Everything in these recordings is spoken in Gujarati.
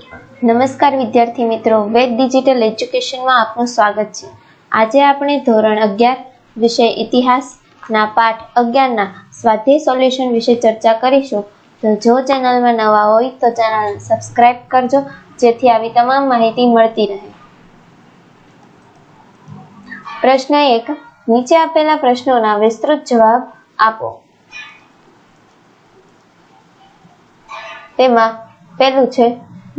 નમસ્કાર વિદ્યાર્થી મિત્રો, વેદ ડિજિટલ એજ્યુકેશનમાં આપનું સ્વાગત છે। આજે આપણે ધોરણ 11 વિષય ઇતિહાસના પાઠ 11 ના સ્વાધ્યાય સોલ્યુશન વિશે ચર્ચા કરીશું। તો જો ચેનલમાં નવા હોય તો ચેનલ સબસ્ક્રાઇબ કરજો, જેથી આવી તમામ માહિતી મળતી રહે। પ્રશ્ન 1, નીચે આપેલા પ્રશ્નોના વિસ્તૃત જવાબ આપો। તેમાં પહેલું છે,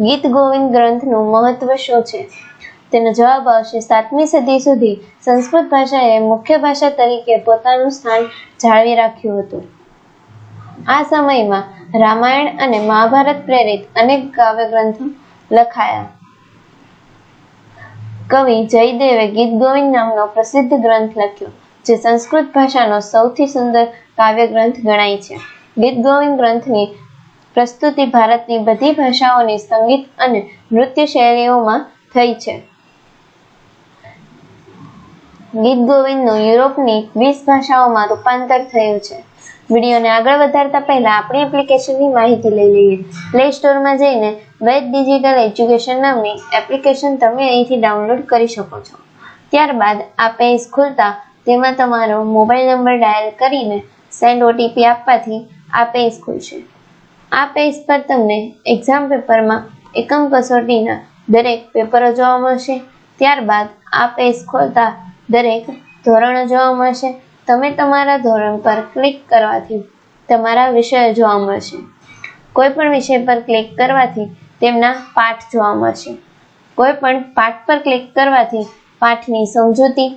ગીત ગોવિંદ ગ્રંથનું મહત્વ શું છે? તેનો જવાબ આવશે 7મી સદી સુધી સંસ્કૃત ભાષાએ મુખ્ય ભાષા તરીકે પોતાનું સ્થાન જાળવી રાખ્યું હતું। આ સમયમાં રામાયણ અને મહાભારત પ્રેરિત અનેક કાવ્ય ગ્રંથો લખાયા। કવિ જયદેવે ગીત ગોવિંદ નામનો પ્રસિદ્ધ ગ્રંથ લખ્યો, જે સંસ્કૃત ભાષાનો સૌથી સુંદર કાવ્ય ગ્રંથ ગણાય છે। ગીત ગોવિંદ ગ્રંથની પ્રસ્તુતિ ભારતની બધી ભાષાઓની સંગીત અને નૃત્ય શૈલીઓમાં થઈ છે। ગીત ગોવિંદનું યુરોપની 20 ભાષાઓમાં રૂપાંતર થયું છે। વિડીયોને આગળ વધારતા પહેલા આપણી એપ્લિકેશનની માહિતી લઈ લઈએ। પ્લે સ્ટોરમાં જઈને વેદ ડિજિટલ એજ્યુકેશન નામની એપ્લિકેશન તમે અહીંથી ડાઉનલોડ કરી શકો છો। ત્યારબાદ આ પેજ ખુલતા તેમાં તમારો મોબાઈલ નંબર ડાયલ કરીને સેન્ડ ઓટીપી આપવાથી આ પેજ ખુલશે। આ પેજ પર તમને એક્ઝામ પેપરમાં એકમ કસોટીના દરેક પેપરો જોવા મળશે। ત્યારબાદ આ પેજ ખોલતા દરેક ધોરણો જોવા મળશે। તમે તમારા ધોરણ પર ક્લિક કરવાથી તમારા વિષયો જોવા મળશે। કોઈ પણ વિષય પર ક્લિક કરવાથી તેમના પાઠ જોવા મળશે। કોઈ પણ પાઠ પર ક્લિક કરવાથી પાઠની સમજૂતી,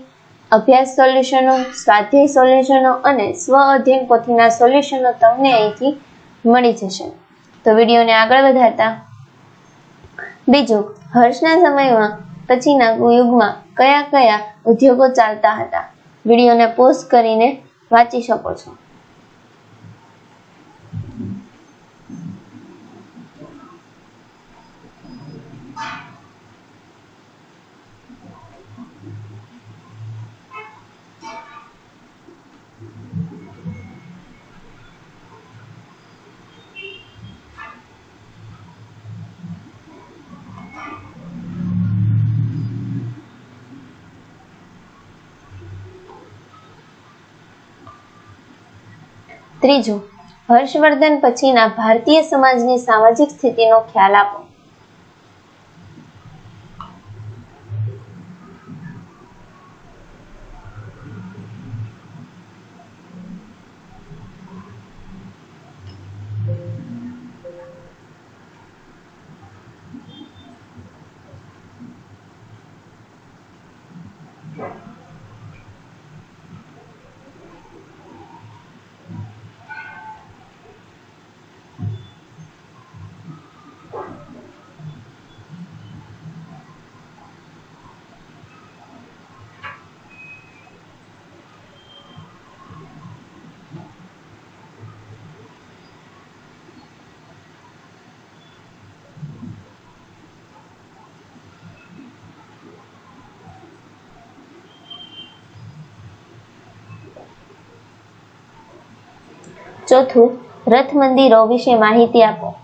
અભ્યાસ સોલ્યુશનો, સ્વાધ્યાય સોલ્યુશનો અને સ્વ અધ્યયન પોથીના સોલ્યુશનો તમને અહીંથી મળી જશે। તો વિડીયોને આગળ વધારતા બીજું, હર્ષના સમયમાં પછીના યુગમાં કયા કયા ઉદ્યોગો ચાલતા હતા? વિડીયોને પોઝ કરીને વાંચી શકો છો। ત્રીજું, હર્ષવર્ધન પછીના ભારતીય સમાજની સામાજિક સ્થિતિનો ખ્યાલ આપો। ચોથું, રથ મંદિરો વિશે માહિતી આપો।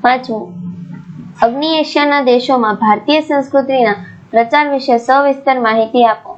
પાંચમું, અગ્નિ એશિયાના દેશોમાં ભારતીય સંસ્કૃતિના પ્રચાર વિશે સવિસ્તર માહિતી આપો।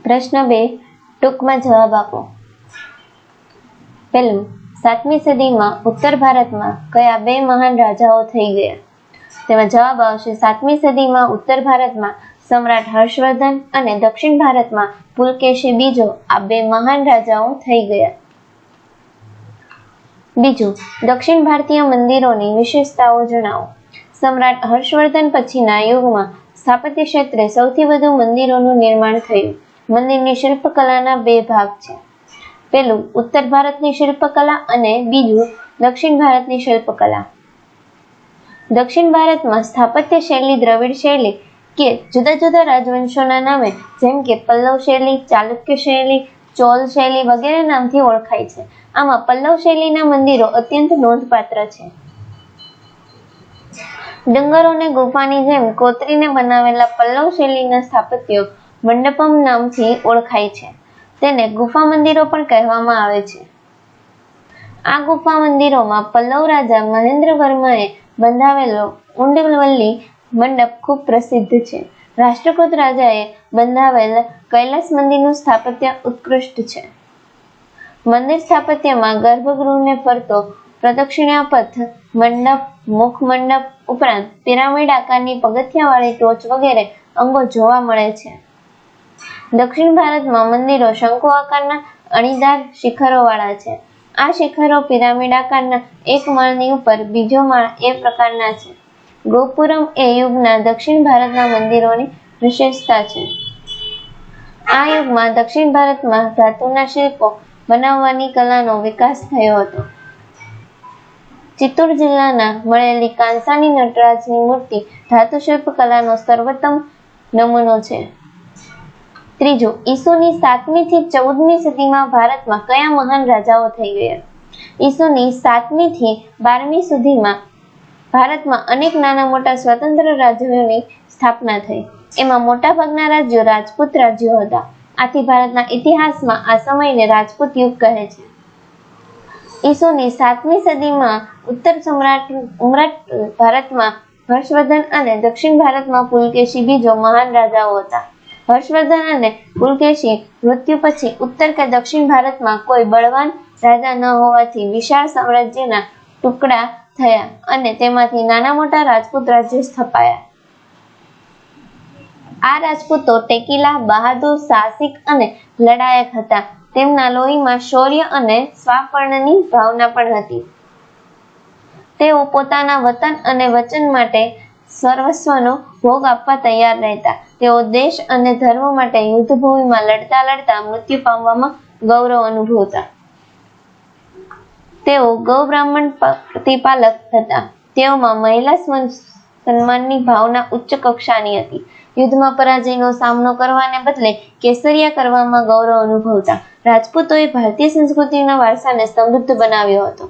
પ્રશ્ન 2 ટૂંકમાં જવાબ આપો. પહેલું, 7મી સદીમાં ઉત્તર ભારતમાં કયા બે મહાન રાજાઓ થઈ ગયા? તેમાં જવાબ આવશે 7મી સદીમાં ઉત્તર ભારતમાં સમ્રાટ હર્ષવર્ધન અને દક્ષિણ ભારતમાં પુલકેશી બીજો આ બે મહાન રાજાઓ થઈ ગયા. બીજું, દક્ષિણ ભારતીય મંદિરોની વિશેષતાઓ જણાવો. સમ્રાટ હર્ષવર્ધન પછીના યુગમાં સ્થાપત્ય ક્ષેત્રે સૌથી વધુ મંદિરોનું નિર્માણ થયું. મંદિરની શિલ્પકલાના બે ભાગ છે. પહેલું, ઉત્તર ભારતની શિલ્પકલા અને બીજું દક્ષિણ ભારતની શિલ્પકલા. દક્ષિણ ભારતમાં સ્થાપત્ય શૈલી દ્રવિડ શૈલી કે જુદા જુદા રાજવંશોના નામે જેમ કે પલ્લવ શૈલી, ચાલુક્ય શૈલી, ચોલ શૈલી વગેરે નામથી ઓળખાય છે. આમાં પલ્લવ શૈલીના મંદિરો અત્યંત નોંધપાત્ર છે. ડુંગરોને ગુફાની જેમ કોતરીને બનાવેલા પલ્લવ શૈલીના સ્થાપત્યો મંડપમ નામથી ઓળખાય છે. તેને ગુફા મંદિરો પણ કહેવામાં આવે છે. આ ગુફા મંદિરોમાં પલ્લવ રાજા મહેન્દ્રવર્માએ બંધાવેલો ઉંડવલ્લી મંડપ ખૂબ પ્રસિદ્ધ છે. રાષ્ટ્રકૂટ રાજાએ બંધાવેલ કૈલાસ મંદિરનું સ્થાપત્ય ઉત્કૃષ્ટ છે. મંદિર સ્થાપત્યમાં ગર્ભગૃહને ફરતો પ્રદક્ષિણા પથ, મંડપ, મુખ મંડપ ઉપરાંત પિરામિડ આકારની પગથિયાવાળી ટોચ વગેરે અંગો જોવા મળે છે. દક્ષિણ ભારતમાં મંદિરો શંકુ આકારના અણીદાર શિખરોવાળા છે. આ શિખરો પિરામિડ આકારના એક માળની ઉપર બીજો માળ એ પ્રકારના છે. ગોપુરમ એ યુગના દક્ષિણ ભારતના મંદિરોની વિશેષતા છે. આ યુગમાં દક્ષિણ ભારતમાં ધાતુના શિલ્પો બનાવવાની કલાનો વિકાસ થયો હતો. ચિત્તૂર જિલ્લાના મળેલી કાંસાની નટરાજની મૂર્તિ ધાતુ શિલ્પ કલાનો સર્વોત્તમ નમૂનો છે. ત્રીજું, ઈસુની 7મી થી 14મી સદીમાં ભારતમાં કયા મહાન રાજાઓ થઈ ગયા? ઈસુની 7મી થી 12મી સુધીમાં ભારતમાં અનેક નાના મોટા સ્વતંત્ર રાજ્યોની સ્થાપના થઈ. એમાં મોટાભાગના રાજ્યો રાજપૂત રાજ્યો હતા. આથી ભારતના ઇતિહાસમાં આ સમયને રાજપૂત યુગ કહે છે. ઈસુની 7મી સદીમાં ઉત્તર સમ્રાટ ભારતમાં હર્ષવર્ધન અને દક્ષિણ ભારતમાં પુલકેશી બીજો મહાન રાજાઓ હતા. હર્ષવર્ધન અને પુલકેશી મૃત્યુ પછી ઉત્તર કે દક્ષિણ ભારતમાં કોઈ બળવાન રાજા ન હોવાથી વિશાળ સામ્રાજ્યના ટુકડા થયા અને તેમાંથી નાના મોટા રાજપૂત રાજ્યો સ્થપાયા. આ રાજપૂતો ટેકીલા, બહાદુર, સાહસિક અને લડાયક હતા. તેમના લોહીમાં શૌર્ય અને સ્વાપર્ણની ભાવના પણ હતી. તેઓ પોતાના વતન અને વચન માટે સર્વસ્વનો ભોગ આપવા તૈયાર રહેતા. તેઓ દેશ અને ધર્મ માટે યુદ્ધભૂમિમાં લડતા લડતા મૃત્યુ પામવામાં ગૌરવ અનુભવતા. તેઓ ગૌ બ્રાહ્મણ પ્રતિપાલક હતા. તેઓમાં મહિલા સન્માનની ભાવના ઉચ્ચ કક્ષાની હતી. યુદ્ધમાં પરાજયનો સામનો કરવાને બદલે કેસરિયા કરવામાં ગૌરવ અનુભવતા. રાજપૂતોએ ભારતીય સંસ્કૃતિના વારસાને સમૃદ્ધ બનાવ્યો હતો.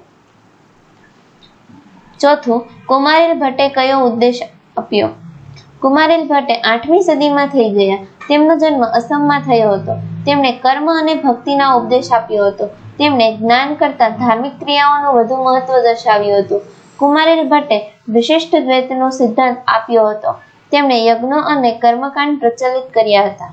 ચોથું, કુમારિલ ભટ્ટે કયો ઉપદેશ આપ્યો? કુમારિલ ભટ્ટ 8મી સદીમાં થઈ ગયા. તેમનો જન્મ અસમમાં થયો હતો. તેમણે કર્મ અને ભક્તિના ઉપદેશ આપ્યો હતો. તેમણે જ્ઞાન કરતા ધાર્મિક ક્રિયાઓનું વધુ મહત્વ દર્શાવ્યું હતું. કુમારિલ ભટ્ટે વિશિષ્ટ દ્વૈતનો સિદ્ધાંત આપ્યો હતો. તેમણે યજ્ઞો અને કર્મકાંડ પ્રચલિત કર્યા હતા.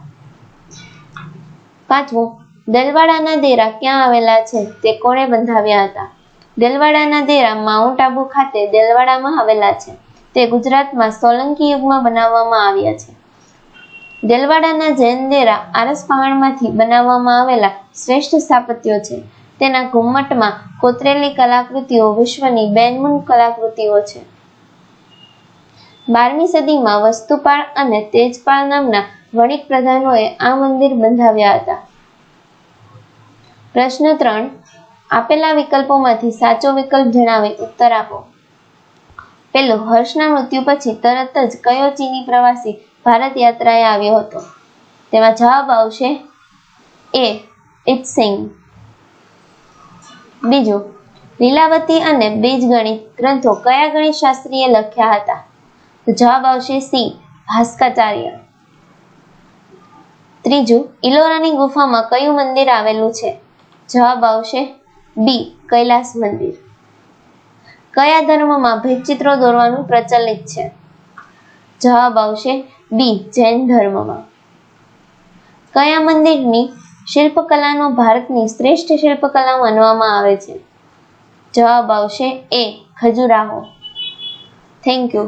પાંચમું, દેલવાડાના દેરા ક્યાં આવેલા છે? તે કોણે બંધાવ્યા હતા? દેલવાડાના દેરા માઉન્ટ આબુ ખાતે દેલવાડામાં આવેલા છે. તે ગુજરાતમાં સોલંકી યુગમાં બનાવવામાં આવ્યા છે. દેલવાડાના જૈન દેરા આરસ પહાડમાંથી બનાવવામાં આવેલા શ્રેષ્ઠ સ્થાપત્યો છે. તેના ઘુમ્મટમાં કોતરેલી કલાકૃતિઓ વિશ્વની બેનમૂન કલાકૃતિઓ છે. 12મી સદીમાં વસ્તુપાળ અને તેજપાળ નામના વણિક પ્રધાનોએ આ મંદિર બંધાવ્યા હતા. પ્રશ્ન 3, આપેલા વિકલ્પોમાંથી સાચો વિકલ્પ જણાવી ઉત્તર આપો. પહેલું, હર્ષના મૃત્યુ પછી તરત જ કયો ચીની પ્રવાસી ભારત યાત્રાએ આવ્યો હતો? તેમાં જવાબ આવશે એ ઇત્સિંગ. બીજું, લીલાવતી અને બીજગણિત ગ્રંથો કયા ગણિતશાસ્ત્રીએ લખ્યા હતા? તો જવાબ આવશે સી, ભાસ્કરાચાર્ય. ત્રીજું, ઇલોરાની ગુફામાં કયું મંદિર આવેલું છે? જવાબ આવશે બી, કૈલાસ મંદિર. કયા ધર્મમાં ભેદચિત્રો દોરવાનું પ્રચલિત છે? જવાબ આવશે બી, જૈન ધર્મમાં. કયા મંદિરની શિલ્પકલાનો ભારતની શ્રેષ્ઠ શિલ્પકલા માનવામાં આવે છે? જવાબ આવશે એ, ખજુરાહો. Thank you.